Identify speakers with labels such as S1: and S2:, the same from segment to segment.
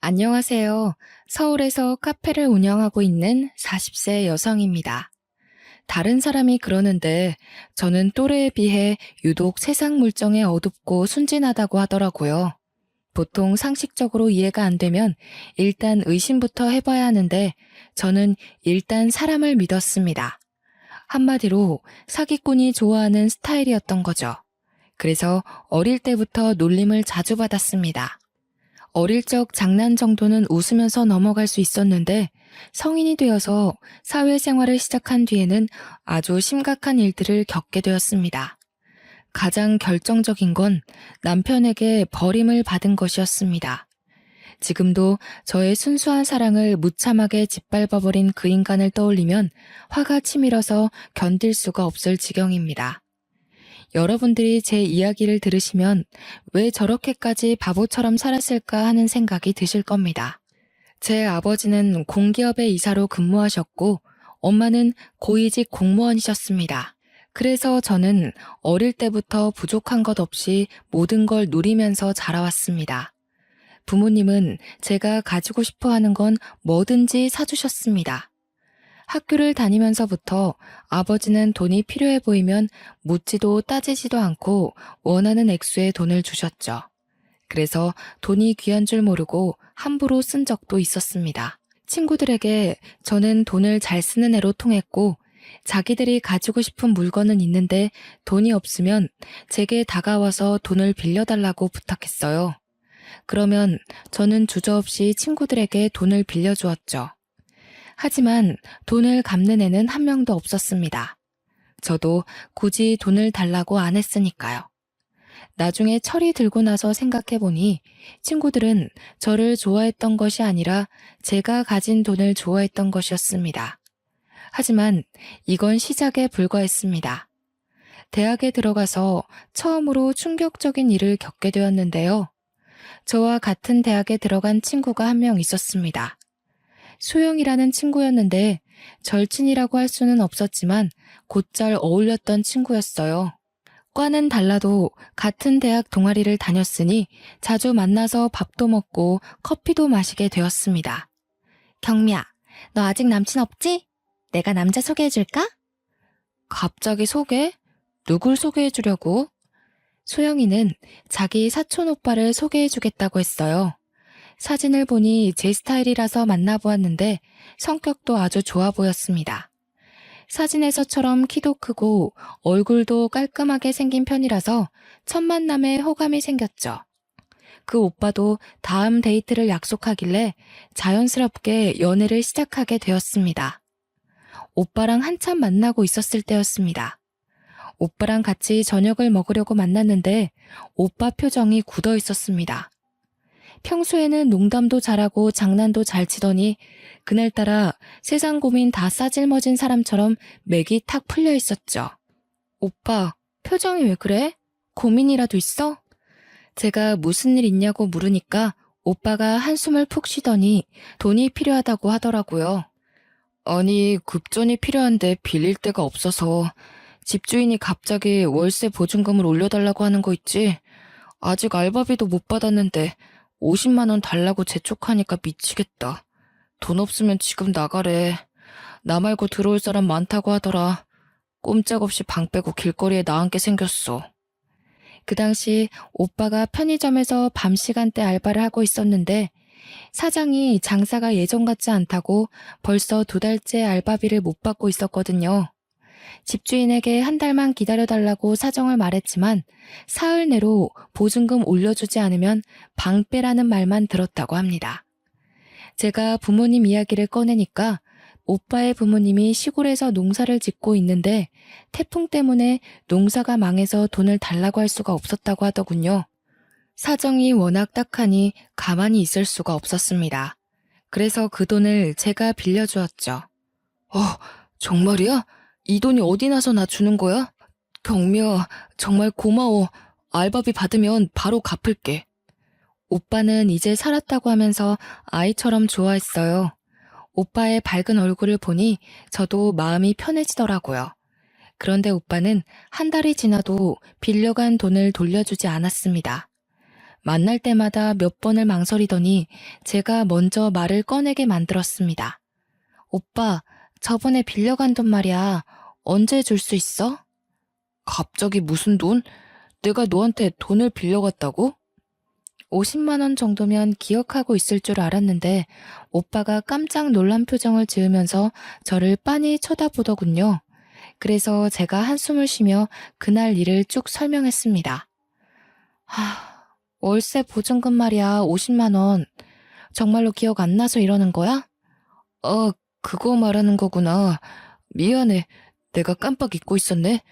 S1: 안녕하세요. 서울에서 카페를 운영하고 있는 40세 여성입니다. 다른 사람이 그러는데 저는 또래에 비해 유독 세상 물정에 어둡고 순진하다고 하더라고요. 보통 상식적으로 이해가 안 되면 일단 의심부터 해봐야 하는데 저는 일단 사람을 믿었습니다. 한마디로 사기꾼이 좋아하는 스타일이었던 거죠. 그래서 어릴 때부터 놀림을 자주 받았습니다. 어릴 적 장난 정도는 웃으면서 넘어갈 수 있었는데 성인이 되어서 사회생활을 시작한 뒤에는 아주 심각한 일들을 겪게 되었습니다. 가장 결정적인 건 남편에게 버림을 받은 것이었습니다. 지금도 저의 순수한 사랑을 무참하게 짓밟아버린 그 인간을 떠올리면 화가 치밀어서 견딜 수가 없을 지경입니다. 여러분들이 제 이야기를 들으시면 왜 저렇게까지 바보처럼 살았을까 하는 생각이 드실 겁니다. 제 아버지는 공기업의 이사로 근무하셨고 엄마는 고위직 공무원이셨습니다. 그래서 저는 어릴 때부터 부족한 것 없이 모든 걸 누리면서 자라왔습니다. 부모님은 제가 가지고 싶어 하는 건 뭐든지 사주셨습니다. 학교를 다니면서부터 아버지는 돈이 필요해 보이면 묻지도 따지지도 않고 원하는 액수의 돈을 주셨죠. 그래서 돈이 귀한 줄 모르고 함부로 쓴 적도 있었습니다. 친구들에게 저는 돈을 잘 쓰는 애로 통했고 자기들이 가지고 싶은 물건은 있는데 돈이 없으면 제게 다가와서 돈을 빌려달라고 부탁했어요. 그러면 저는 주저없이 친구들에게 돈을 빌려주었죠. 하지만 돈을 갚는 애는 한 명도 없었습니다. 저도 굳이 돈을 달라고 안 했으니까요. 나중에 철이 들고 나서 생각해보니 친구들은 저를 좋아했던 것이 아니라 제가 가진 돈을 좋아했던 것이었습니다. 하지만 이건 시작에 불과했습니다. 대학에 들어가서 처음으로 충격적인 일을 겪게 되었는데요. 저와 같은 대학에 들어간 친구가 한 명 있었습니다. 소영이라는 친구였는데 절친이라고 할 수는 없었지만 곧잘 어울렸던 친구였어요. 과는 달라도 같은 대학 동아리를 다녔으니 자주 만나서 밥도 먹고 커피도 마시게 되었습니다. 경미야, 너 아직 남친 없지? 내가 남자 소개해줄까? 갑자기 소개? 누굴 소개해주려고? 소영이는 자기 사촌 오빠를 소개해주겠다고 했어요. 사진을 보니 제 스타일이라서 만나보았는데 성격도 아주 좋아 보였습니다. 사진에서처럼 키도 크고 얼굴도 깔끔하게 생긴 편이라서 첫 만남에 호감이 생겼죠. 그 오빠도 다음 데이트를 약속하길래 자연스럽게 연애를 시작하게 되었습니다. 오빠랑 한참 만나고 있었을 때였습니다. 오빠랑 같이 저녁을 먹으려고 만났는데 오빠 표정이 굳어 있었습니다. 평소에는 농담도 잘하고 장난도 잘 치더니 그날따라 세상 고민 다 싸질머진 사람처럼 맥이 탁 풀려 있었죠. 오빠, 표정이 왜 그래? 고민이라도 있어? 제가 무슨 일 있냐고 물으니까 오빠가 한숨을 푹 쉬더니 돈이 필요하다고 하더라고요. 아니, 급전이 필요한데 빌릴 데가 없어서 집주인이 갑자기 월세 보증금을 올려달라고 하는 거 있지? 아직 알바비도 못 받았는데 50만 원 달라고 재촉하니까 미치겠다. 돈 없으면 지금 나가래. 나 말고 들어올 사람 많다고 하더라. 꼼짝없이 방 빼고 길거리에 나앉게 생겼어. 그 당시 오빠가 편의점에서 밤 시간대 알바를 하고 있었는데 사장이 장사가 예전 같지 않다고 벌써 2달째 알바비를 못 받고 있었거든요. 집주인에게 한 달만 기다려달라고 사정을 말했지만 사흘 내로 보증금 올려주지 않으면 방 빼라는 말만 들었다고 합니다. 제가 부모님 이야기를 꺼내니까 오빠의 부모님이 시골에서 농사를 짓고 있는데 태풍 때문에 농사가 망해서 돈을 달라고 할 수가 없었다고 하더군요. 사정이 워낙 딱하니 가만히 있을 수가 없었습니다. 그래서 그 돈을 제가 빌려주었죠. 정말이야? 이 돈이 어디 나서 나 주는 거야? 경미야, 정말 고마워. 알바비 받으면 바로 갚을게. 오빠는 이제 살았다고 하면서 아이처럼 좋아했어요. 오빠의 밝은 얼굴을 보니 저도 마음이 편해지더라고요. 그런데 오빠는 한 달이 지나도 빌려간 돈을 돌려주지 않았습니다. 만날 때마다 몇 번을 망설이더니 제가 먼저 말을 꺼내게 만들었습니다. 오빠, 저번에 빌려간 돈 말이야. 언제 줄 수 있어? 갑자기 무슨 돈? 내가 너한테 돈을 빌려갔다고? 50만 원 정도면 기억하고 있을 줄 알았는데 오빠가 깜짝 놀란 표정을 지으면서 저를 빤히 쳐다보더군요. 그래서 제가 한숨을 쉬며 그날 일을 쭉 설명했습니다. 월세 보증금 말이야, 50만 원. 정말로 기억 안 나서 이러는 거야? 그거 말하는 거구나. 미안해. 내가 깜빡 잊고 있었네.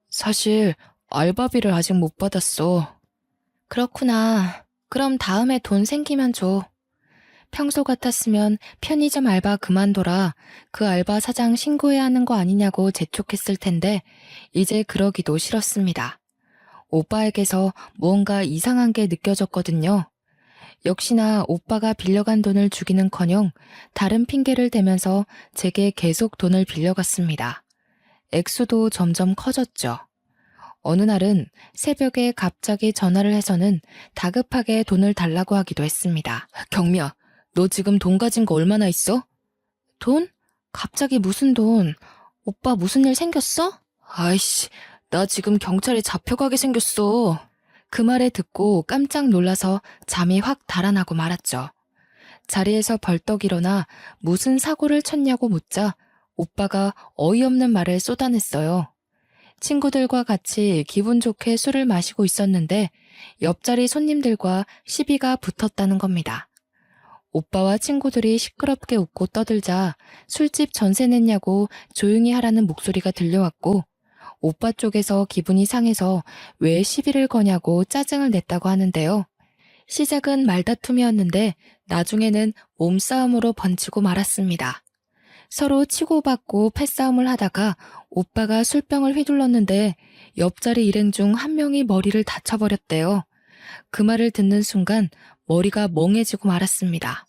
S1: 사실 알바비를 아직 못 받았어. 그렇구나. 그럼 다음에 돈 생기면 줘. 평소 같았으면 편의점 알바 그만둬라. 그 알바 사장 신고해야 하는 거 아니냐고 재촉했을 텐데 이제 그러기도 싫었습니다. 오빠에게서 무언가 이상한 게 느껴졌거든요. 역시나 오빠가 빌려간 돈을 주기는커녕 다른 핑계를 대면서 제게 계속 돈을 빌려갔습니다. 액수도 점점 커졌죠. 어느 날은 새벽에 갑자기 전화를 해서는 다급하게 돈을 달라고 하기도 했습니다. 경미야, 너 지금 돈 가진 거 얼마나 있어? 돈? 갑자기 무슨 돈? 오빠 무슨 일 생겼어? 아이씨, 나 지금 경찰에 잡혀가게 생겼어. 그 말에 듣고 깜짝 놀라서 잠이 확 달아나고 말았죠. 자리에서 벌떡 일어나 무슨 사고를 쳤냐고 묻자 오빠가 어이없는 말을 쏟아냈어요. 친구들과 같이 기분 좋게 술을 마시고 있었는데 옆자리 손님들과 시비가 붙었다는 겁니다. 오빠와 친구들이 시끄럽게 웃고 떠들자 술집 전세 냈냐고 조용히 하라는 목소리가 들려왔고 오빠 쪽에서 기분이 상해서 왜 시비를 거냐고 짜증을 냈다고 하는데요. 시작은 말다툼이었는데 나중에는 몸싸움으로 번지고 말았습니다. 서로 치고받고 패싸움을 하다가 오빠가 술병을 휘둘렀는데 옆자리 일행 중 한 명이 머리를 다쳐버렸대요. 그 말을 듣는 순간 머리가 멍해지고 말았습니다.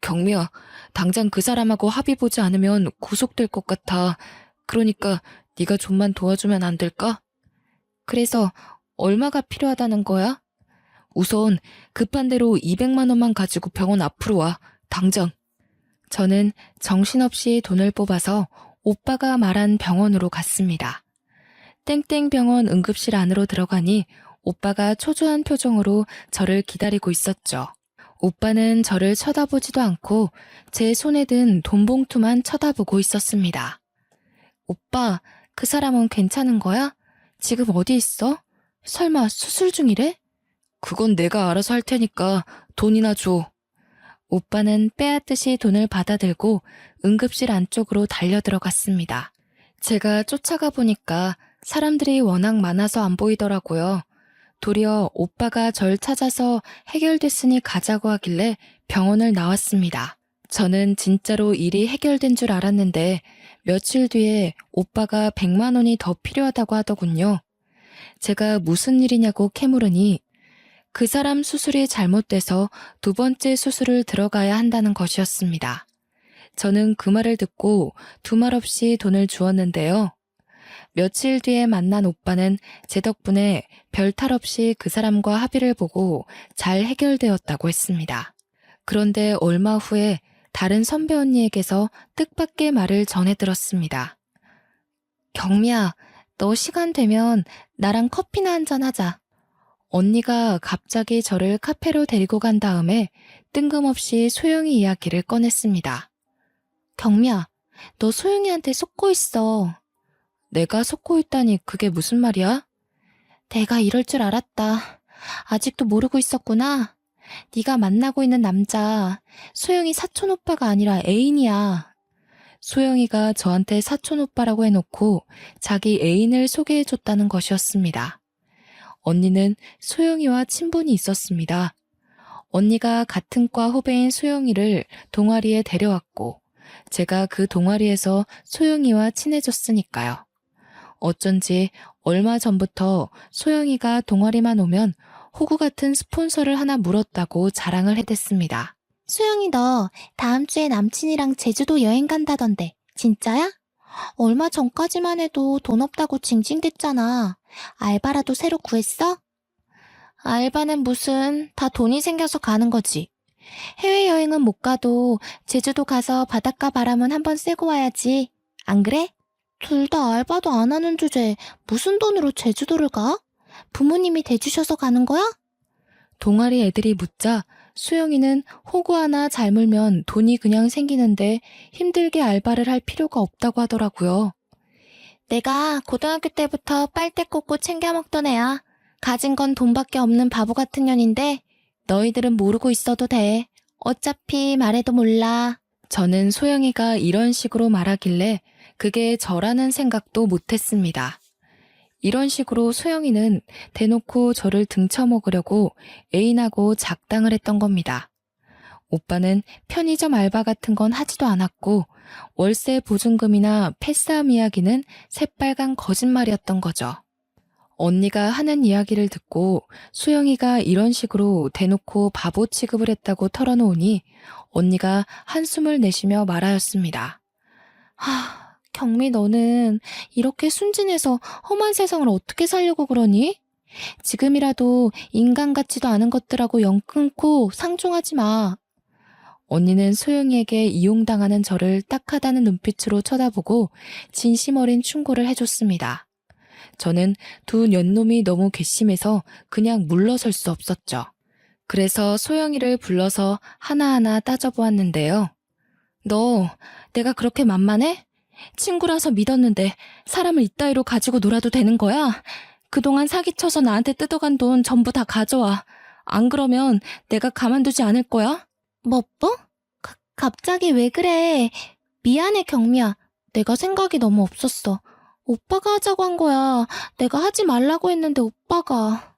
S1: 경미야, 당장 그 사람하고 합의 보지 않으면 구속될 것 같아. 그러니까 네가 좀만 도와주면 안 될까? 그래서 얼마가 필요하다는 거야? 우선 급한 대로 200만 원만 가지고 병원 앞으로 와. 당장. 저는 정신없이 돈을 뽑아서 오빠가 말한 병원으로 갔습니다. 땡땡병원 응급실 안으로 들어가니 오빠가 초조한 표정으로 저를 기다리고 있었죠. 오빠는 저를 쳐다보지도 않고 제 손에 든 돈봉투만 쳐다보고 있었습니다. 오빠, 그 사람은 괜찮은 거야? 지금 어디 있어? 설마 수술 중이래? 그건 내가 알아서 할 테니까 돈이나 줘. 오빠는 빼앗듯이 돈을 받아들고 응급실 안쪽으로 달려들어갔습니다. 제가 쫓아가 보니까 사람들이 워낙 많아서 안 보이더라고요. 도리어 오빠가 절 찾아서 해결됐으니 가자고 하길래 병원을 나왔습니다. 저는 진짜로 일이 해결된 줄 알았는데 며칠 뒤에 오빠가 100만 원이 더 필요하다고 하더군요. 제가 무슨 일이냐고 캐물으니 그 사람 수술이 잘못돼서 두 번째 수술을 들어가야 한다는 것이었습니다. 저는 그 말을 듣고 두말 없이 돈을 주었는데요. 며칠 뒤에 만난 오빠는 제 덕분에 별 탈 없이 그 사람과 합의를 보고 잘 해결되었다고 했습니다. 그런데 얼마 후에 다른 선배 언니에게서 뜻밖의 말을 전해 들었습니다. 경미야, 너 시간 되면 나랑 커피나 한잔 하자. 언니가 갑자기 저를 카페로 데리고 간 다음에 뜬금없이 소영이 이야기를 꺼냈습니다. 경미야, 너 소영이한테 속고 있어. 내가 속고 있다니 그게 무슨 말이야? 내가 이럴 줄 알았다. 아직도 모르고 있었구나. 네가 만나고 있는 남자, 소영이 사촌 오빠가 아니라 애인이야. 소영이가 저한테 사촌 오빠라고 해놓고 자기 애인을 소개해줬다는 것이었습니다. 언니는 소영이와 친분이 있었습니다. 언니가 같은 과 후배인 소영이를 동아리에 데려왔고 제가 그 동아리에서 소영이와 친해졌으니까요. 어쩐지 얼마 전부터 소영이가 동아리만 오면 호구 같은 스폰서를 하나 물었다고 자랑을 해댔습니다.
S2: 수영이 너 다음 주에 남친이랑 제주도 여행 간다던데 진짜야? 얼마 전까지만 해도 돈 없다고 징징댔잖아. 알바라도 새로 구했어? 알바는 무슨 다 돈이 생겨서 가는 거지. 해외여행은 못 가도 제주도 가서 바닷가 바람은 한번 쐬고 와야지. 안 그래? 둘 다 알바도 안 하는 주제에 무슨 돈으로 제주도를 가? 부모님이 대주셔서 가는 거야?
S1: 동아리 애들이 묻자 수영이는 호구 하나 잘 물면 돈이 그냥 생기는데 힘들게 알바를 할 필요가 없다고 하더라고요.
S2: 내가 고등학교 때부터 빨대 꽂고 챙겨 먹던 애야. 가진 건 돈밖에 없는 바보 같은 년인데 너희들은 모르고 있어도 돼. 어차피 말해도 몰라.
S1: 저는 소영이가 이런 식으로 말하길래 그게 저라는 생각도 못했습니다. 이런 식으로 소영이는 대놓고 저를 등쳐먹으려고 애인하고 작당을 했던 겁니다. 오빠는 편의점 알바 같은 건 하지도 않았고 월세 보증금이나 패싸움 이야기는 새빨간 거짓말이었던 거죠. 언니가 하는 이야기를 듣고 수영이가 이런 식으로 대놓고 바보 취급을 했다고 털어놓으니 언니가 한숨을 내쉬며 말하였습니다.
S2: 경미 너는 이렇게 순진해서 험한 세상을 어떻게 살려고 그러니? 지금이라도 인간 같지도 않은 것들하고 연 끊고 상종하지 마.
S1: 언니는 소영이에게 이용당하는 저를 딱하다는 눈빛으로 쳐다보고 진심 어린 충고를 해줬습니다. 저는 두 년놈이 너무 괘씸해서 그냥 물러설 수 없었죠. 그래서 소영이를 불러서 하나하나 따져보았는데요. 너 내가 그렇게 만만해? 친구라서 믿었는데 사람을 이따위로 가지고 놀아도 되는 거야? 그동안 사기쳐서 나한테 뜯어간 돈 전부 다 가져와. 안 그러면 내가 가만두지 않을 거야?
S2: 뭐? 갑자기 왜 그래? 미안해, 경미야. 내가 생각이 너무 없었어. 오빠가 하자고 한 거야. 내가 하지 말라고 했는데 오빠가.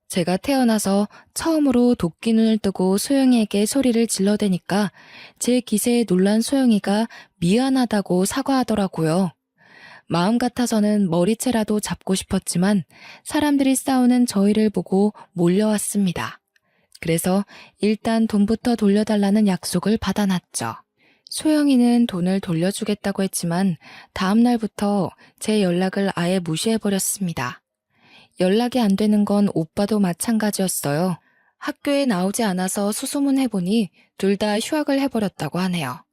S1: 제가 태어나서 처음으로 도끼 눈을 뜨고 소영이에게 소리를 질러대니까 제 기세에 놀란 소영이가 미안하다고 사과하더라고요. 마음 같아서는 머리채라도 잡고 싶었지만 사람들이 싸우는 저희를 보고 몰려왔습니다. 그래서 일단 돈부터 돌려달라는 약속을 받아놨죠. 소영이는 돈을 돌려주겠다고 했지만 다음 날부터 제 연락을 아예 무시해버렸습니다. 연락이 안 되는 건 오빠도 마찬가지였어요. 학교에 나오지 않아서 수소문해보니 둘 다 휴학을 해버렸다고 하네요.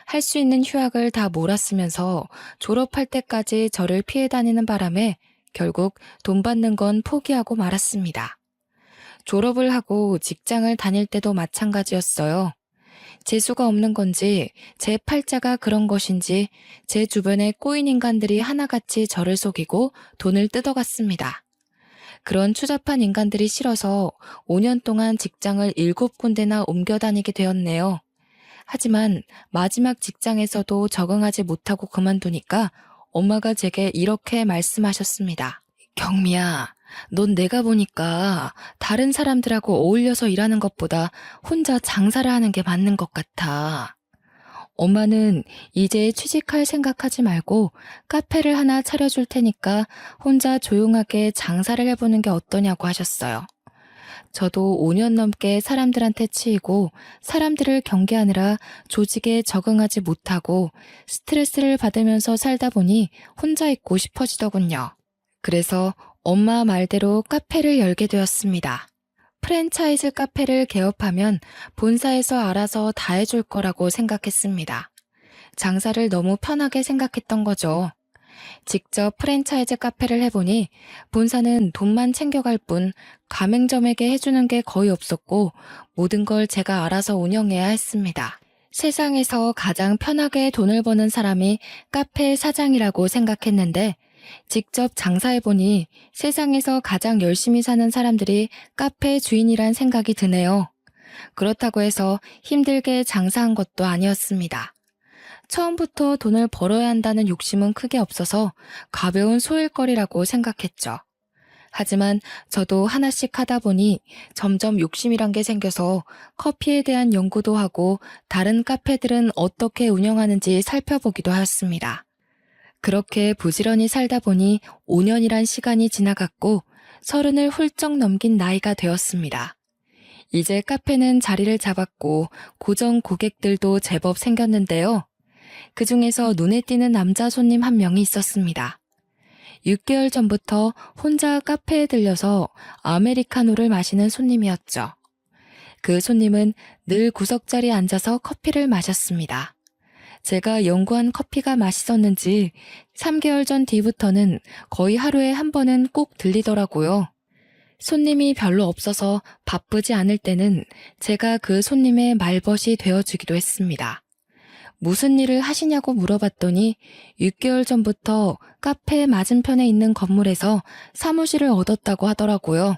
S1: 할 수 있는 휴학을 다 몰았으면서 졸업할 때까지 저를 피해 다니는 바람에 결국 돈 받는 건 포기하고 말았습니다. 졸업을 하고 직장을 다닐 때도 마찬가지였어요. 재수가 없는 건지 제 팔자가 그런 것인지 제 주변에 꼬인 인간들이 하나같이 저를 속이고 돈을 뜯어갔습니다. 그런 추잡한 인간들이 싫어서 5년 동안 직장을 7군데나 옮겨 다니게 되었네요. 하지만 마지막 직장에서도 적응하지 못하고 그만두니까 엄마가 제게 이렇게 말씀하셨습니다. 경미야, 넌 내가 보니까 다른 사람들하고 어울려서 일하는 것보다 혼자 장사를 하는 게 맞는 것 같아. 엄마는 이제 취직할 생각하지 말고 카페를 하나 차려줄 테니까 혼자 조용하게 장사를 해보는 게 어떠냐고 하셨어요. 저도 5년 넘게 사람들한테 치이고 사람들을 경계하느라 조직에 적응하지 못하고 스트레스를 받으면서 살다 보니 혼자 있고 싶어지더군요. 그래서 엄마 말대로 카페를 열게 되었습니다. 프랜차이즈 카페를 개업하면 본사에서 알아서 다 해줄 거라고 생각했습니다. 장사를 너무 편하게 생각했던 거죠. 직접 프랜차이즈 카페를 해보니 본사는 돈만 챙겨갈 뿐 가맹점에게 해주는 게 거의 없었고 모든 걸 제가 알아서 운영해야 했습니다. 세상에서 가장 편하게 돈을 버는 사람이 카페 사장이라고 생각했는데 직접 장사해보니 세상에서 가장 열심히 사는 사람들이 카페 주인이란 생각이 드네요. 그렇다고 해서 힘들게 장사한 것도 아니었습니다. 처음부터 돈을 벌어야 한다는 욕심은 크게 없어서 가벼운 소일거리라고 생각했죠. 하지만 저도 하나씩 하다 보니 점점 욕심이란 게 생겨서 커피에 대한 연구도 하고 다른 카페들은 어떻게 운영하는지 살펴보기도 하였습니다. 그렇게 부지런히 살다 보니 5년이란 시간이 지나갔고 30을 훌쩍 넘긴 나이가 되었습니다. 이제 카페는 자리를 잡았고 고정 고객들도 제법 생겼는데요. 그 중에서 눈에 띄는 남자 손님 한 명이 있었습니다. 6개월 전부터 혼자 카페에 들려서 아메리카노를 마시는 손님이었죠. 그 손님은 늘 구석자리에 앉아서 커피를 마셨습니다. 제가 연구한 커피가 맛있었는지 3개월 전 뒤부터는 거의 하루에 한 번은 꼭 들리더라고요. 손님이 별로 없어서 바쁘지 않을 때는 제가 그 손님의 말벗이 되어주기도 했습니다. 무슨 일을 하시냐고 물어봤더니 6개월 전부터 카페 맞은편에 있는 건물에서 사무실을 얻었다고 하더라고요.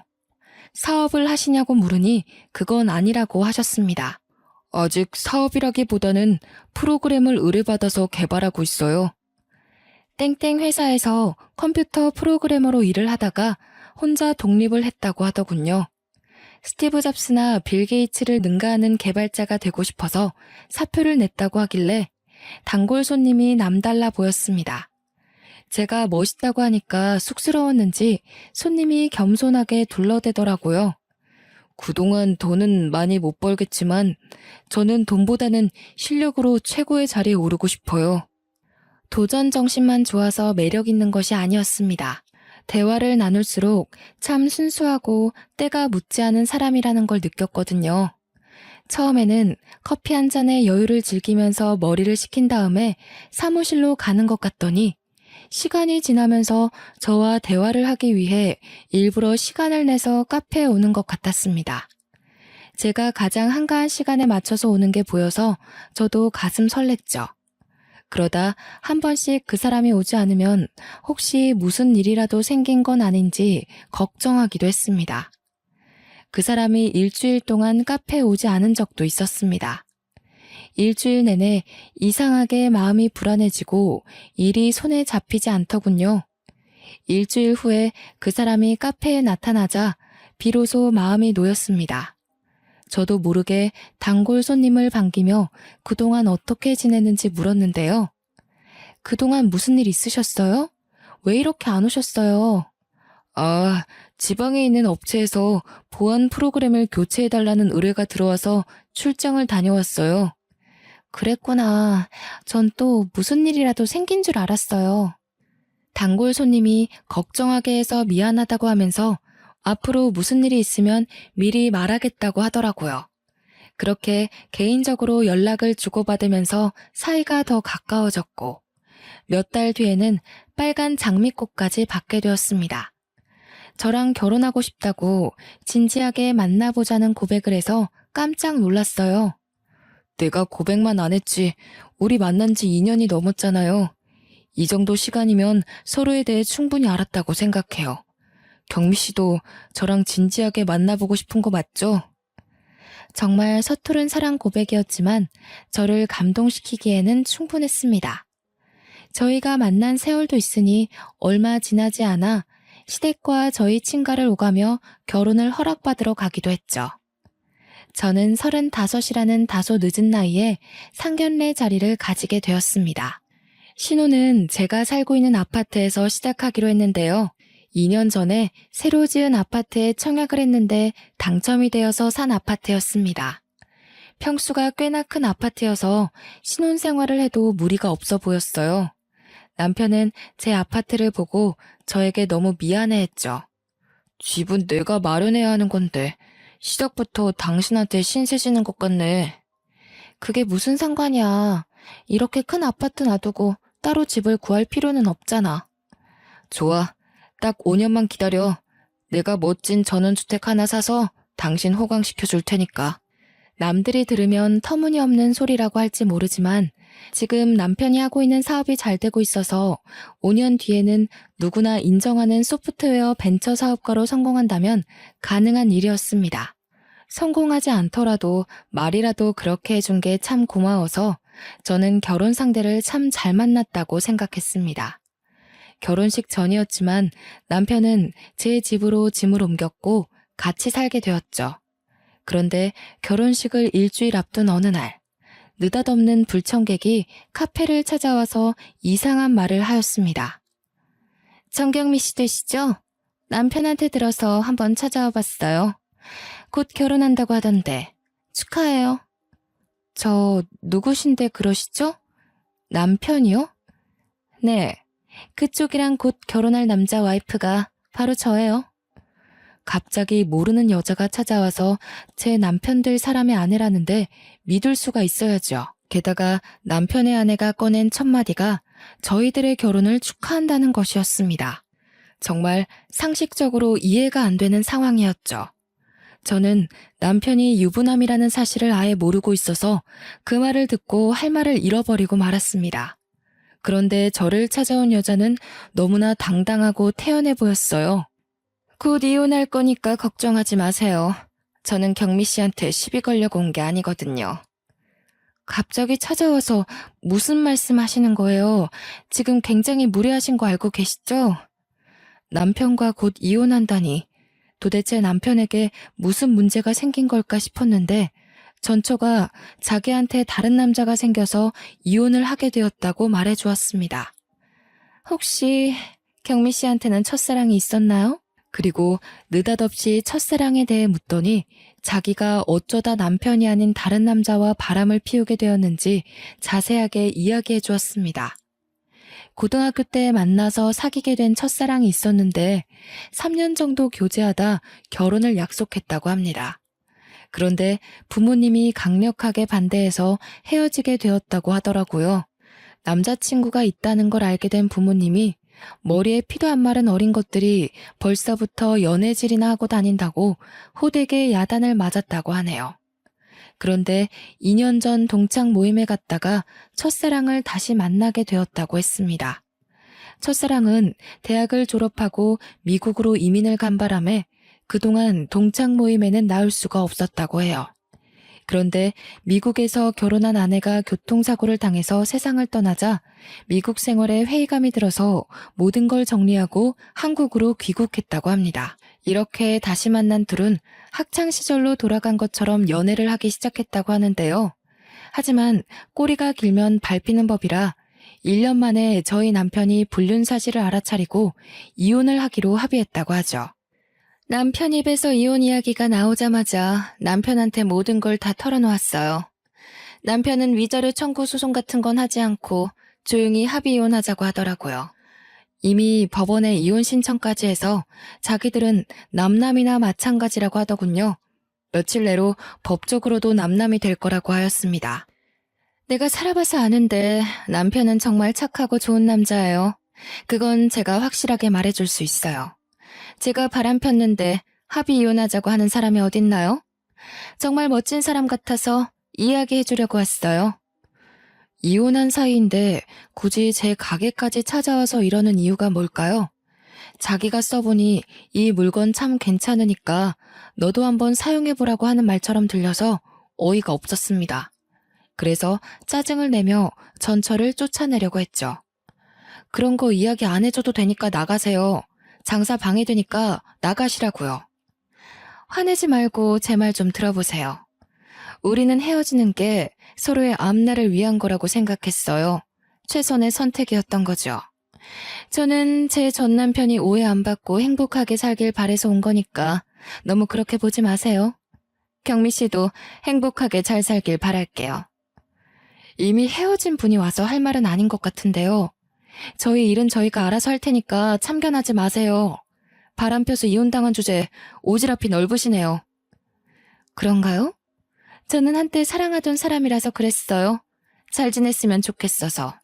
S1: 사업을 하시냐고 물으니 그건 아니라고 하셨습니다. 아직 사업이라기보다는 프로그램을 의뢰받아서 개발하고 있어요. 땡땡 회사에서 컴퓨터 프로그래머로 일을 하다가 혼자 독립을 했다고 하더군요. 스티브 잡스나 빌 게이츠를 능가하는 개발자가 되고 싶어서 사표를 냈다고 하길래 단골 손님이 남달라 보였습니다. 제가 멋있다고 하니까 쑥스러웠는지 손님이 겸손하게 둘러대더라고요. 그동안 돈은 많이 못 벌겠지만 저는 돈보다는 실력으로 최고의 자리에 오르고 싶어요. 도전 정신만 좋아서 매력 있는 것이 아니었습니다. 대화를 나눌수록 참 순수하고 때가 묻지 않은 사람이라는 걸 느꼈거든요. 처음에는 커피 한 잔에 여유를 즐기면서 머리를 식힌 다음에 사무실로 가는 것 같더니 시간이 지나면서 저와 대화를 하기 위해 일부러 시간을 내서 카페에 오는 것 같았습니다. 제가 가장 한가한 시간에 맞춰서 오는 게 보여서 저도 가슴 설렜죠. 그러다 한 번씩 그 사람이 오지 않으면 혹시 무슨 일이라도 생긴 건 아닌지 걱정하기도 했습니다. 그 사람이 일주일 동안 카페에 오지 않은 적도 있었습니다. 일주일 내내 이상하게 마음이 불안해지고 일이 손에 잡히지 않더군요. 일주일 후에 그 사람이 카페에 나타나자 비로소 마음이 놓였습니다. 저도 모르게 단골 손님을 반기며 그동안 어떻게 지냈는지 물었는데요. 그동안 무슨 일 있으셨어요? 왜 이렇게 안 오셨어요? 아, 지방에 있는 업체에서 보안 프로그램을 교체해달라는 의뢰가 들어와서 출장을 다녀왔어요. 그랬구나. 전 또 무슨 일이라도 생긴 줄 알았어요. 단골 손님이 걱정하게 해서 미안하다고 하면서 앞으로 무슨 일이 있으면 미리 말하겠다고 하더라고요. 그렇게 개인적으로 연락을 주고받으면서 사이가 더 가까워졌고 몇 달 뒤에는 빨간 장미꽃까지 받게 되었습니다. 저랑 결혼하고 싶다고 진지하게 만나보자는 고백을 해서 깜짝 놀랐어요. 내가 고백만 안 했지 우리 만난 지 2년이 넘었잖아요. 이 정도 시간이면 서로에 대해 충분히 알았다고 생각해요. 경미 씨도 저랑 진지하게 만나보고 싶은 거 맞죠? 정말 서투른 사랑 고백이었지만 저를 감동시키기에는 충분했습니다. 저희가 만난 세월도 있으니 얼마 지나지 않아 시댁과 저희 친가를 오가며 결혼을 허락받으러 가기도 했죠. 저는 35이라는 다소 늦은 나이에 상견례 자리를 가지게 되었습니다. 신혼은 제가 살고 있는 아파트에서 시작하기로 했는데요. 2년 전에 새로 지은 아파트에 청약을 했는데 당첨이 되어서 산 아파트였습니다. 평수가 꽤나 큰 아파트여서 신혼생활을 해도 무리가 없어 보였어요. 남편은 제 아파트를 보고 저에게 너무 미안해했죠. 집은 내가 마련해야 하는 건데 시작부터 당신한테 신세 지는 것 같네. 그게 무슨 상관이야. 이렇게 큰 아파트 놔두고 따로 집을 구할 필요는 없잖아. 좋아. 딱 5년만 기다려. 내가 멋진 전원주택 하나 사서 당신 호강시켜 줄 테니까. 남들이 들으면 터무니없는 소리라고 할지 모르지만 지금 남편이 하고 있는 사업이 잘 되고 있어서 5년 뒤에는 누구나 인정하는 소프트웨어 벤처 사업가로 성공한다면 가능한 일이었습니다. 성공하지 않더라도 말이라도 그렇게 해준 게 참 고마워서 저는 결혼 상대를 참 잘 만났다고 생각했습니다. 결혼식 전이었지만 남편은 제 집으로 짐을 옮겼고 같이 살게 되었죠. 그런데 결혼식을 일주일 앞둔 어느 날, 느닷없는 불청객이 카페를 찾아와서 이상한 말을 하였습니다. 정경미 씨 되시죠? 남편한테 들어서 한번 찾아와 봤어요. 곧 결혼한다고 하던데 축하해요. 저 누구신데 그러시죠? 남편이요? 네.
S2: 그쪽이랑 곧 결혼할 남자 와이프가 바로 저예요.
S1: 갑자기 모르는 여자가 찾아와서 제 남편 될 사람의 아내라는데 믿을 수가 있어야죠. 게다가 남편의 아내가 꺼낸 첫 마디가 저희들의 결혼을 축하한다는 것이었습니다. 정말 상식적으로 이해가 안 되는 상황이었죠. 저는 남편이 유부남이라는 사실을 아예 모르고 있어서 그 말을 듣고 할 말을 잃어버리고 말았습니다. 그런데 저를 찾아온 여자는 너무나 당당하고 태연해 보였어요. 곧 이혼할 거니까 걱정하지 마세요. 저는 경미 씨한테 시비 걸려고 온 게 아니거든요. 갑자기 찾아와서 무슨 말씀 하시는 거예요? 지금 굉장히 무례하신 거 알고 계시죠? 남편과 곧 이혼한다니 도대체 남편에게 무슨 문제가 생긴 걸까 싶었는데 전처가 자기한테 다른 남자가 생겨서 이혼을 하게 되었다고 말해주었습니다. 혹시 경미 씨한테는 첫사랑이 있었나요? 그리고 느닷없이 첫사랑에 대해 묻더니 자기가 어쩌다 남편이 아닌 다른 남자와 바람을 피우게 되었는지 자세하게 이야기해 주었습니다. 고등학교 때 만나서 사귀게 된 첫사랑이 있었는데 3년 정도 교제하다 결혼을 약속했다고 합니다. 그런데 부모님이 강력하게 반대해서 헤어지게 되었다고 하더라고요. 남자친구가 있다는 걸 알게 된 부모님이 머리에 피도 안 마른 어린 것들이 벌써부터 연애질이나 하고 다닌다고 호되게 야단을 맞았다고 하네요. 그런데 2년 전 동창 모임에 갔다가 첫사랑을 다시 만나게 되었다고 했습니다. 첫사랑은 대학을 졸업하고 미국으로 이민을 간 바람에 그동안 동창 모임에는 나올 수가 없었다고 해요. 그런데 미국에서 결혼한 아내가 교통사고를 당해서 세상을 떠나자 미국 생활에 회의감이 들어서 모든 걸 정리하고 한국으로 귀국했다고 합니다. 이렇게 다시 만난 둘은 학창시절로 돌아간 것처럼 연애를 하기 시작했다고 하는데요. 하지만 꼬리가 길면 밟히는 법이라 1년 만에 저희 남편이 불륜 사실을 알아차리고 이혼을 하기로 합의했다고 하죠. 남편 입에서 이혼 이야기가 나오자마자 남편한테 모든 걸 다 털어놓았어요. 남편은 위자료 청구 소송 같은 건 하지 않고 조용히 합의 이혼하자고 하더라고요. 이미 법원에 이혼 신청까지 해서 자기들은 남남이나 마찬가지라고 하더군요. 며칠 내로 법적으로도 남남이 될 거라고 하였습니다. 내가 살아봐서 아는데 남편은 정말 착하고 좋은 남자예요. 그건 제가 확실하게 말해줄 수 있어요. 제가 바람 폈는데 합의 이혼하자고 하는 사람이 어딨나요? 정말 멋진 사람 같아서 이야기해 주려고 왔어요. 이혼한 사이인데 굳이 제 가게까지 찾아와서 이러는 이유가 뭘까요? 자기가 써보니 이 물건 참 괜찮으니까 너도 한번 사용해보라고 하는 말처럼 들려서 어이가 없었습니다. 그래서 짜증을 내며 전처를 쫓아내려고 했죠. 그런 거 이야기 안 해줘도 되니까 나가세요. 장사 방해되니까 나가시라고요. 화내지 말고 제 말 좀 들어보세요. 우리는 헤어지는 게 서로의 앞날을 위한 거라고 생각했어요. 최선의 선택이었던 거죠. 저는 제 전 남편이 오해 안 받고 행복하게 살길 바래서 온 거니까 너무 그렇게 보지 마세요. 경미 씨도 행복하게 잘 살길 바랄게요. 이미 헤어진 분이 와서 할 말은 아닌 것 같은데요. 저희 일은 저희가 알아서 할 테니까 참견하지 마세요. 바람 펴서 이혼당한 주제 오지랖이 넓으시네요. 그런가요? 저는 한때 사랑하던 사람이라서 그랬어요. 잘 지냈으면 좋겠어서.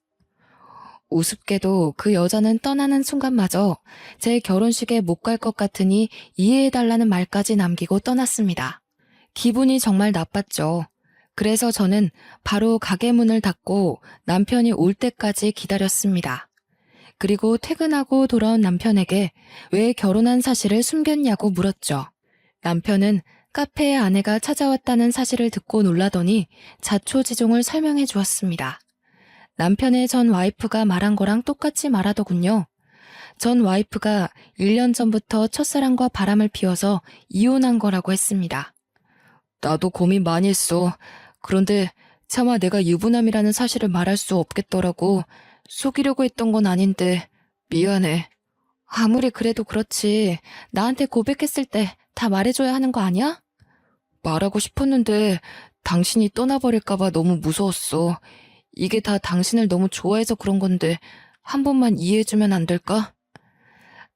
S1: 우습게도 그 여자는 떠나는 순간마저 제 결혼식에 못 갈 것 같으니 이해해달라는 말까지 남기고 떠났습니다. 기분이 정말 나빴죠. 그래서 저는 바로 가게 문을 닫고 남편이 올 때까지 기다렸습니다. 그리고 퇴근하고 돌아온 남편에게 왜 결혼한 사실을 숨겼냐고 물었죠. 남편은 카페에 아내가 찾아왔다는 사실을 듣고 놀라더니 자초지종을 설명해 주었습니다. 남편의 전 와이프가 말한 거랑 똑같이 말하더군요. 전 와이프가 1년 전부터 첫사랑과 바람을 피워서 이혼한 거라고 했습니다. 나도 고민 많이 했어. 그런데 차마 내가 유부남이라는 사실을 말할 수 없겠더라고. 속이려고 했던 건 아닌데 미안해. 아무리 그래도 그렇지. 나한테 고백했을 때 다 말해줘야 하는 거 아니야? 말하고 싶었는데 당신이 떠나버릴까봐 너무 무서웠어. 이게 다 당신을 너무 좋아해서 그런 건데 한 번만 이해해주면 안 될까?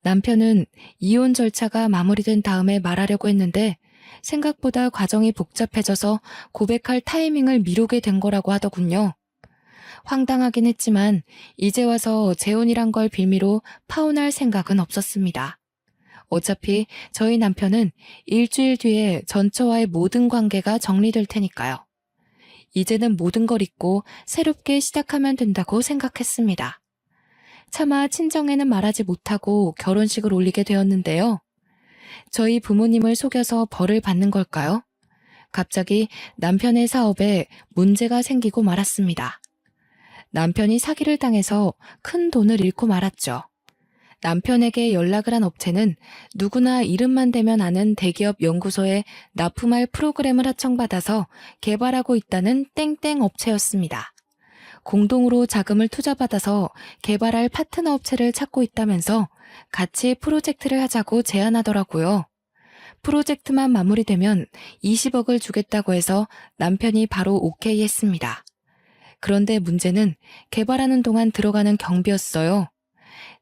S1: 남편은 이혼 절차가 마무리된 다음에 말하려고 했는데 생각보다 과정이 복잡해져서 고백할 타이밍을 미루게 된 거라고 하더군요. 황당하긴 했지만 이제 와서 재혼이란 걸 빌미로 파혼할 생각은 없었습니다. 어차피 저희 남편은 일주일 뒤에 전처와의 모든 관계가 정리될 테니까요. 이제는 모든 걸 잊고 새롭게 시작하면 된다고 생각했습니다. 차마 친정에는 말하지 못하고 결혼식을 올리게 되었는데요. 저희 부모님을 속여서 벌을 받는 걸까요? 갑자기 남편의 사업에 문제가 생기고 말았습니다. 남편이 사기를 당해서 큰 돈을 잃고 말았죠. 남편에게 연락을 한 업체는 누구나 이름만 대면 아는 대기업 연구소에 납품할 프로그램을 하청받아서 개발하고 있다는 땡땡 업체였습니다. 공동으로 자금을 투자받아서 개발할 파트너 업체를 찾고 있다면서 같이 프로젝트를 하자고 제안하더라고요. 프로젝트만 마무리되면 20억을 주겠다고 해서 남편이 바로 오케이 했습니다. 그런데 문제는 개발하는 동안 들어가는 경비였어요.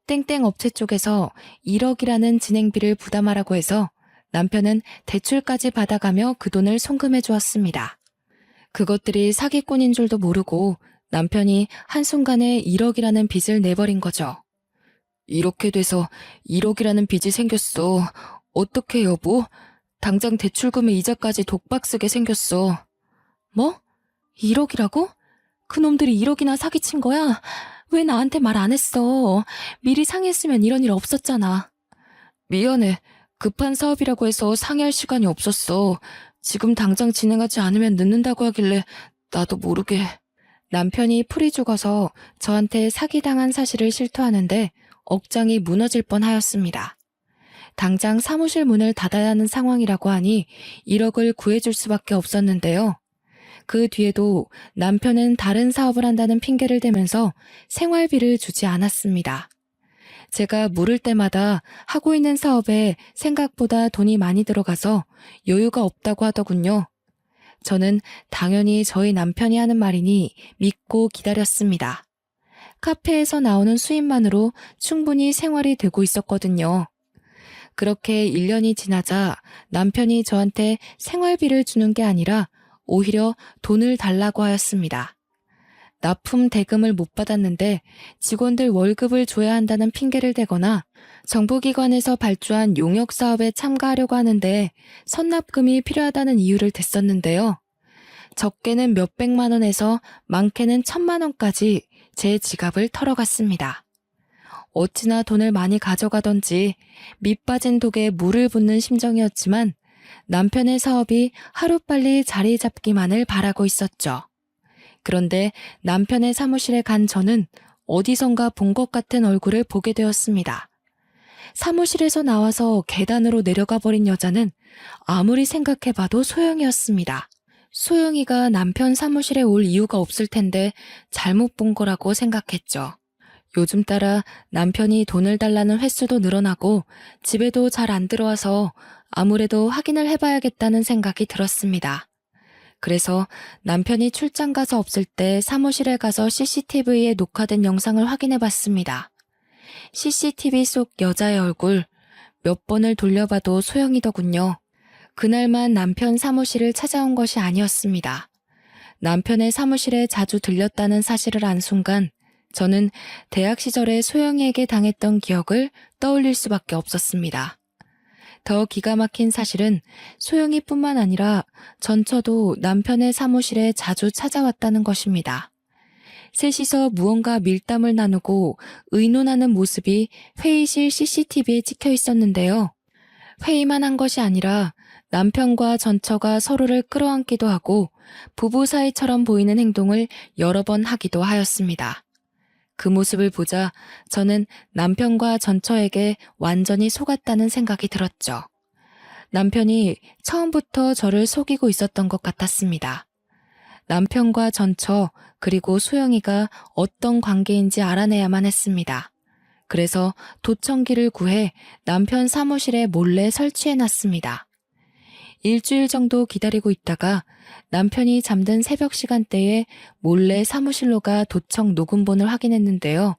S1: 땡땡 업체 쪽에서 1억이라는 진행비를 부담하라고 해서 남편은 대출까지 받아가며 그 돈을 송금해 주었습니다. 그것들이 사기꾼인 줄도 모르고 남편이 한순간에 1억이라는 빚을 내버린 거죠. 이렇게 돼서 1억이라는 빚이 생겼어. 어떡해 여보? 당장 대출금의 이자까지 독박 쓰게 생겼어. 뭐? 1억이라고? 그놈들이 1억이나 사기친 거야? 왜 나한테 말 안 했어? 미리 상의했으면 이런 일 없었잖아. 미안해. 급한 사업이라고 해서 상의할 시간이 없었어. 지금 당장 진행하지 않으면 늦는다고 하길래 나도 모르게. 남편이 풀이 죽어서 저한테 사기당한 사실을 실토하는데 억장이 무너질 뻔하였습니다. 당장 사무실 문을 닫아야 하는 상황이라고 하니 1억을 구해줄 수밖에 없었는데요. 그 뒤에도 남편은 다른 사업을 한다는 핑계를 대면서 생활비를 주지 않았습니다. 제가 물을 때마다 하고 있는 사업에 생각보다 돈이 많이 들어가서 여유가 없다고 하더군요. 저는 당연히 저희 남편이 하는 말이니 믿고 기다렸습니다. 카페에서 나오는 수입만으로 충분히 생활이 되고 있었거든요. 그렇게 1년이 지나자 남편이 저한테 생활비를 주는 게 아니라 오히려 돈을 달라고 하였습니다. 납품 대금을 못 받았는데 직원들 월급을 줘야 한다는 핑계를 대거나 정부기관에서 발주한 용역 사업에 참가하려고 하는데 선납금이 필요하다는 이유를 댔었는데요. 적게는 몇백만 원에서 많게는 1,000만 원까지 제 지갑을 털어갔습니다. 어찌나 돈을 많이 가져가던지 밑 빠진 독에 물을 붓는 심정이었지만 남편의 사업이 하루빨리 자리 잡기만을 바라고 있었죠. 그런데 남편의 사무실에 간 저는 어디선가 본 것 같은 얼굴을 보게 되었습니다. 사무실에서 나와서 계단으로 내려가 버린 여자는 아무리 생각해봐도 소영이었습니다. 소영이가 남편 사무실에 올 이유가 없을 텐데 잘못 본 거라고 생각했죠. 요즘 따라 남편이 돈을 달라는 횟수도 늘어나고 집에도 잘 안 들어와서 아무래도 확인을 해봐야겠다는 생각이 들었습니다. 그래서 남편이 출장 가서 없을 때 사무실에 가서 CCTV에 녹화된 영상을 확인해 봤습니다. CCTV 속 여자의 얼굴 몇 번을 돌려봐도 소영이더군요. 그날만 남편 사무실을 찾아온 것이 아니었습니다. 남편의 사무실에 자주 들렸다는 사실을 안 순간 저는 대학 시절에 소영이에게 당했던 기억을 떠올릴 수밖에 없었습니다. 더 기가 막힌 사실은 소영이뿐만 아니라 전처도 남편의 사무실에 자주 찾아왔다는 것입니다. 셋이서 무언가 밀담을 나누고 의논하는 모습이 회의실 CCTV에 찍혀 있었는데요. 회의만 한 것이 아니라 남편과 전처가 서로를 끌어안기도 하고 부부 사이처럼 보이는 행동을 여러 번 하기도 하였습니다. 그 모습을 보자 저는 남편과 전처에게 완전히 속았다는 생각이 들었죠. 남편이 처음부터 저를 속이고 있었던 것 같았습니다. 남편과 전처 그리고 소영이가 어떤 관계인지 알아내야만 했습니다. 그래서 도청기를 구해 남편 사무실에 몰래 설치해놨습니다. 일주일 정도 기다리고 있다가 남편이 잠든 새벽 시간대에 몰래 사무실로 가 도청 녹음본을 확인했는데요.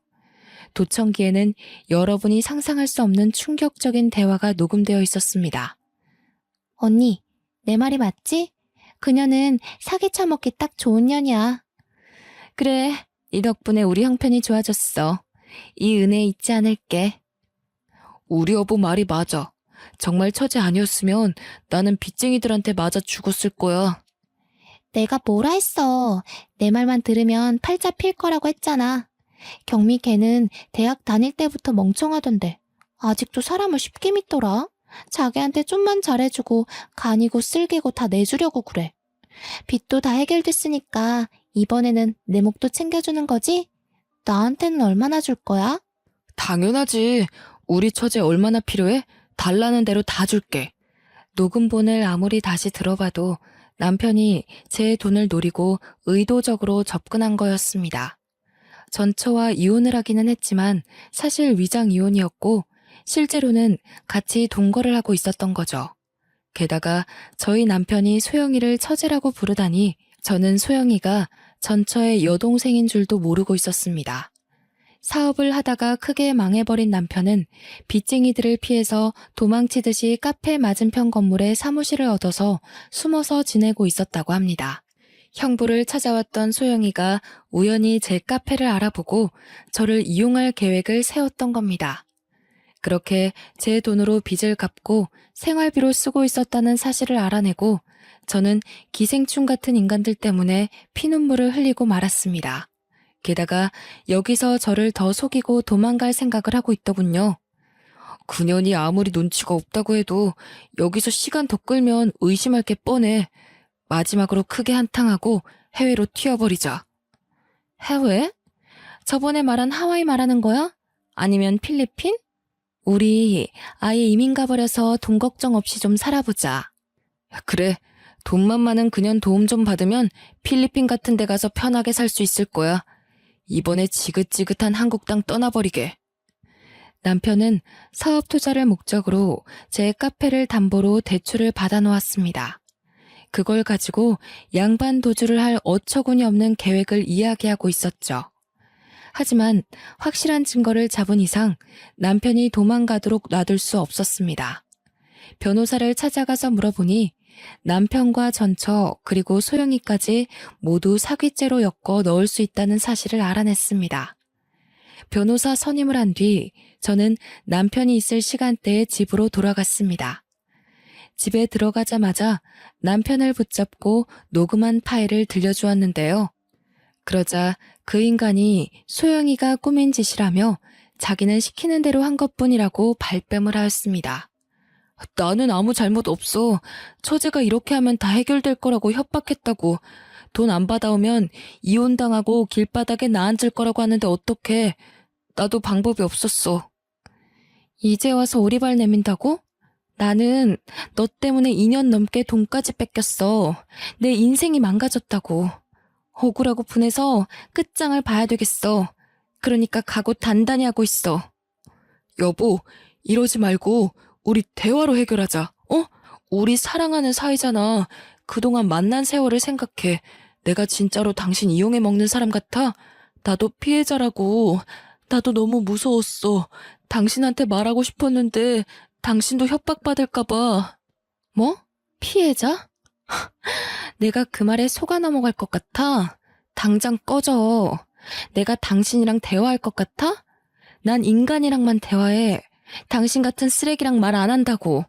S1: 도청기에는 여러분이 상상할 수 없는 충격적인 대화가 녹음되어 있었습니다.
S2: 언니, 내 말이 맞지? 그녀는 사기 쳐먹기 딱 좋은 년이야.
S1: 그래, 이 덕분에 우리 형편이 좋아졌어. 이 은혜 잊지 않을게. 우리 여보 말이 맞아. 정말 처제 아니었으면 나는 빚쟁이들한테 맞아 죽었을 거야.
S2: 내가 뭐라 했어. 내 말만 들으면 팔자 필 거라고 했잖아. 경미 걔는 대학 다닐 때부터 멍청하던데 아직도 사람을 쉽게 믿더라. 자기한테 좀만 잘해주고 간이고 쓸개고 다 내주려고 그래. 빚도 다 해결됐으니까 이번에는 내 목도 챙겨주는 거지? 나한테는 얼마나 줄 거야?
S1: 당연하지. 우리 처제 얼마나 필요해? 달라는 대로 다 줄게. 녹음본을 아무리 다시 들어봐도 남편이 제 돈을 노리고 의도적으로 접근한 거였습니다. 전처와 이혼을 하기는 했지만 사실 위장 이혼이었고 실제로는 같이 동거를 하고 있었던 거죠. 게다가 저희 남편이 소영이를 처제라고 부르다니 저는 소영이가 전처의 여동생인 줄도 모르고 있었습니다. 사업을 하다가 크게 망해버린 남편은 빚쟁이들을 피해서 도망치듯이 카페 맞은편 건물에 사무실을 얻어서 숨어서 지내고 있었다고 합니다. 형부를 찾아왔던 소영이가 우연히 제 카페를 알아보고 저를 이용할 계획을 세웠던 겁니다. 그렇게 제 돈으로 빚을 갚고 생활비로 쓰고 있었다는 사실을 알아내고 저는 기생충 같은 인간들 때문에 피눈물을 흘리고 말았습니다. 게다가 여기서 저를 더 속이고 도망갈 생각을 하고 있더군요. 그년이 아무리 눈치가 없다고 해도 여기서 시간 더 끌면 의심할 게 뻔해. 마지막으로 크게 한탕하고 해외로 튀어버리자. 해외? 저번에 말한 하와이 말하는 거야? 아니면 필리핀? 우리 아예 이민 가버려서 돈 걱정 없이 좀 살아보자. 그래, 돈만 많은 그년 도움 좀 받으면 필리핀 같은 데 가서 편하게 살 수 있을 거야. 이번에 지긋지긋한 한국 땅 떠나버리게. 남편은 사업 투자를 목적으로 제 카페를 담보로 대출을 받아놓았습니다. 그걸 가지고 양반 도주를 할 어처구니 없는 계획을 이야기하고 있었죠. 하지만 확실한 증거를 잡은 이상 남편이 도망가도록 놔둘 수 없었습니다. 변호사를 찾아가서 물어보니 남편과 전처 그리고 소영이까지 모두 사기죄로 엮어 넣을 수 있다는 사실을 알아냈습니다. 변호사 선임을 한 뒤 저는 남편이 있을 시간대에 집으로 돌아갔습니다. 집에 들어가자마자 남편을 붙잡고 녹음한 파일을 들려주었는데요. 그러자 그 인간이 소영이가 꾸민 짓이라며 자기는 시키는 대로 한 것뿐이라고 발뺌을 하였습니다. 나는 아무 잘못 없어. 처제가 이렇게 하면 다 해결될 거라고 협박했다고. 돈 안 받아오면 이혼당하고 길바닥에 나앉을 거라고 하는데 어떡해. 나도 방법이 없었어. 이제 와서 오리발 내민다고? 나는 너 때문에 2년 넘게 돈까지 뺏겼어. 내 인생이 망가졌다고. 억울하고 분해서 끝장을 봐야 되겠어. 그러니까 각오 단단히 하고 있어. 여보, 이러지 말고 우리 대화로 해결하자. 어? 우리 사랑하는 사이잖아. 그동안 만난 세월을 생각해. 내가 진짜로 당신 이용해 먹는 사람 같아? 나도 피해자라고. 나도 너무 무서웠어. 당신한테 말하고 싶었는데 당신도 협박받을까 봐. 뭐? 피해자? 내가 그 말에 속아 넘어갈 것 같아? 당장 꺼져. 내가 당신이랑 대화할 것 같아? 난 인간이랑만 대화해. 당신 같은 쓰레기랑 말 안 한다고.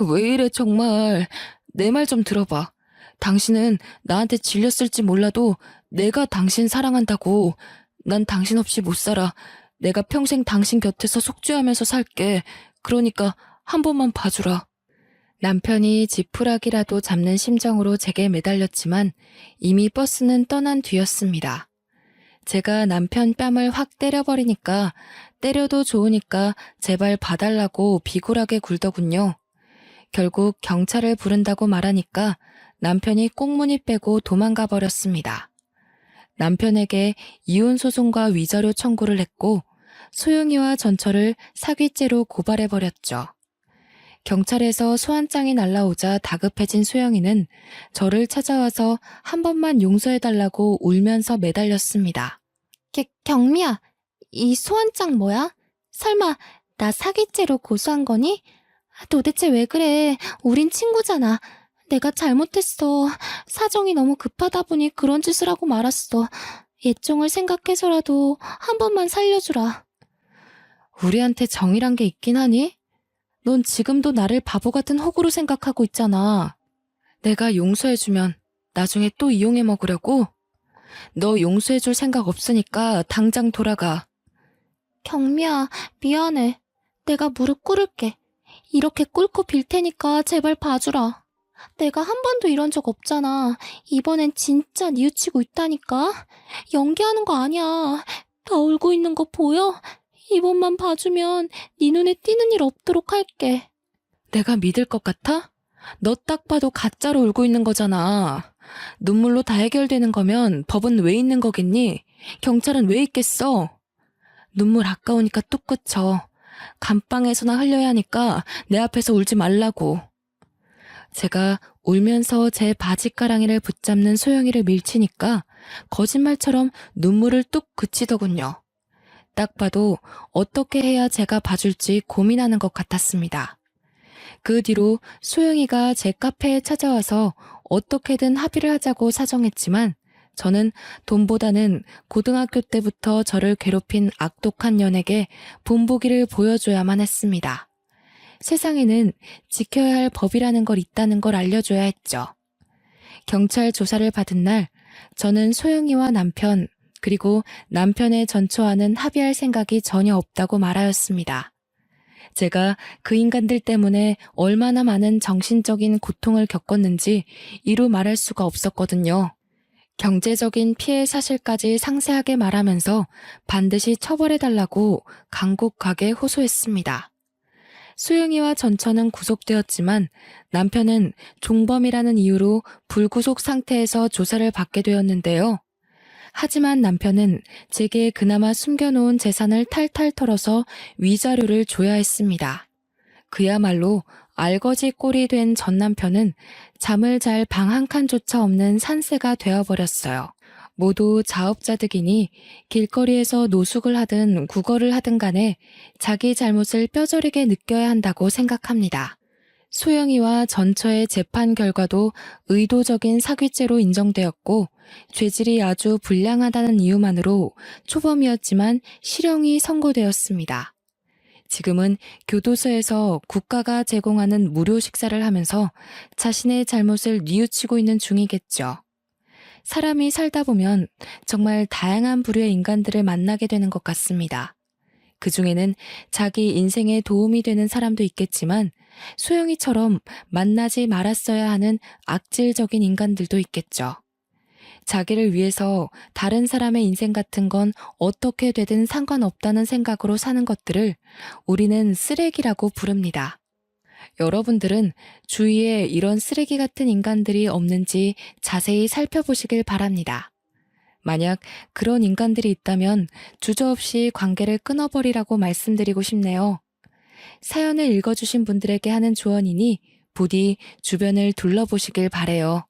S1: 왜 이래 정말. 내 말 좀 들어봐. 당신은 나한테 질렸을지 몰라도 내가 당신 사랑한다고. 난 당신 없이 못 살아. 내가 평생 당신 곁에서 속죄하면서 살게. 그러니까 한 번만 봐주라. 남편이 지푸라기라도 잡는 심정으로 제게 매달렸지만 이미 버스는 떠난 뒤였습니다. 제가 남편 뺨을 확 때려버리니까 때려도 좋으니까 제발 봐달라고 비굴하게 굴더군요. 결국 경찰을 부른다고 말하니까 남편이 꽁무니 빼고 도망가 버렸습니다. 남편에게 이혼소송과 위자료 청구를 했고 소영이와 전처를 사기죄로 고발해버렸죠. 경찰에서 소환장이 날라오자 다급해진 소영이는 저를 찾아와서 한 번만 용서해달라고 울면서 매달렸습니다.
S2: 경미야, 이 소환장 뭐야? 설마 나 사기죄로 고소한 거니? 도대체 왜 그래? 우린 친구잖아. 내가 잘못했어. 사정이 너무 급하다 보니 그런 짓을 하고 말았어. 예정을 생각해서라도 한 번만 살려주라.
S1: 우리한테 정이란 게 있긴 하니? 넌 지금도 나를 바보 같은 호구로 생각하고 있잖아. 내가 용서해주면 나중에 또 이용해 먹으려고? 너 용서해줄 생각 없으니까 당장 돌아가.
S2: 경미야, 미안해. 내가 무릎 꿇을게. 이렇게 꿇고 빌 테니까 제발 봐주라. 내가 한 번도 이런 적 없잖아. 이번엔 진짜 뉘우치고 있다니까. 연기하는 거 아니야. 다 울고 있는 거 보여? 이번만 봐주면 네 눈에 띄는 일 없도록 할게.
S1: 내가 믿을 것 같아? 너 딱 봐도 가짜로 울고 있는 거잖아. 눈물로 다 해결되는 거면 법은 왜 있는 거겠니? 경찰은 왜 있겠어? 눈물 아까우니까 뚝 그쳐. 감방에서나 흘려야 하니까 내 앞에서 울지 말라고. 제가 울면서 제 바지가랑이를 붙잡는 소영이를 밀치니까 거짓말처럼 눈물을 뚝 그치더군요. 딱 봐도 어떻게 해야 제가 봐줄지 고민하는 것 같았습니다. 그 뒤로 소영이가 제 카페에 찾아와서 어떻게든 합의를 하자고 사정했지만 저는 돈보다는 고등학교 때부터 저를 괴롭힌 악독한 년에게 본보기를 보여줘야만 했습니다. 세상에는 지켜야 할 법이라는 걸 있다는 걸 알려줘야 했죠. 경찰 조사를 받은 날 저는 소영이와 남편 그리고 남편의 전처와는 합의할 생각이 전혀 없다고 말하였습니다. 제가 그 인간들 때문에 얼마나 많은 정신적인 고통을 겪었는지 이루 말할 수가 없었거든요. 경제적인 피해 사실까지 상세하게 말하면서 반드시 처벌해달라고 간곡하게 호소했습니다. 수영이와 전처는 구속되었지만 남편은 종범이라는 이유로 불구속 상태에서 조사를 받게 되었는데요. 하지만 남편은 제게 그나마 숨겨놓은 재산을 탈탈 털어서 위자료를 줘야 했습니다. 그야말로 알거지 꼴이 된 전 남편은 잠을 잘 방 한 칸조차 없는 산새가 되어버렸어요. 모두 자업자득이니 길거리에서 노숙을 하든 구걸을 하든 간에 자기 잘못을 뼈저리게 느껴야 한다고 생각합니다. 소영이와 전처의 재판 결과도 의도적인 사기죄로 인정되었고 죄질이 아주 불량하다는 이유만으로 초범이었지만 실형이 선고되었습니다. 지금은 교도소에서 국가가 제공하는 무료 식사를 하면서 자신의 잘못을 뉘우치고 있는 중이겠죠. 사람이 살다 보면 정말 다양한 부류의 인간들을 만나게 되는 것 같습니다. 그 중에는 자기 인생에 도움이 되는 사람도 있겠지만 소영이처럼 만나지 말았어야 하는 악질적인 인간들도 있겠죠. 자기를 위해서 다른 사람의 인생 같은 건 어떻게 되든 상관없다는 생각으로 사는 것들을 우리는 쓰레기라고 부릅니다. 여러분들은 주위에 이런 쓰레기 같은 인간들이 없는지 자세히 살펴보시길 바랍니다. 만약 그런 인간들이 있다면 주저없이 관계를 끊어버리라고 말씀드리고 싶네요. 사연을 읽어주신 분들에게 하는 조언이니 부디 주변을 둘러보시길 바래요.